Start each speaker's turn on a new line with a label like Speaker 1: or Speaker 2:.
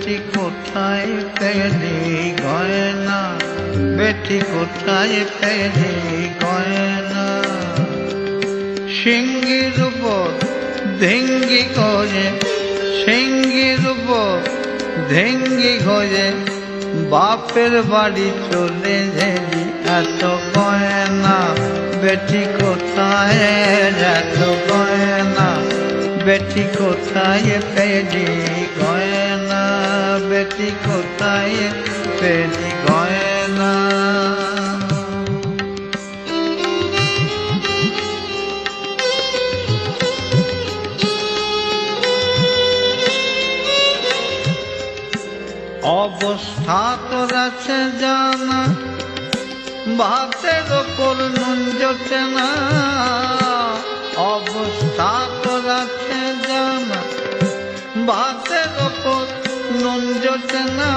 Speaker 1: বেটি কোথায় পেলি গয়না, বেটি কোথায় পেলি গয়না। সিঙ্গির উপর ঢেঙ্গি করে, সিঙ্গির উপর ঢেঙ্গি করে বাপের বাড়ি চলে গেলি। এত গয়না বেটি কোথায়, এত গয়না বেটি কোথায় পেলি গয়না, বেটি কোথায় পেলি গয়না। অবস্থা তোর আছে জানা, ভাতের ওপর নুন জোটে না। অবস্থা তোর আছে জানা, ভাতের ওপর নুন জোটে না।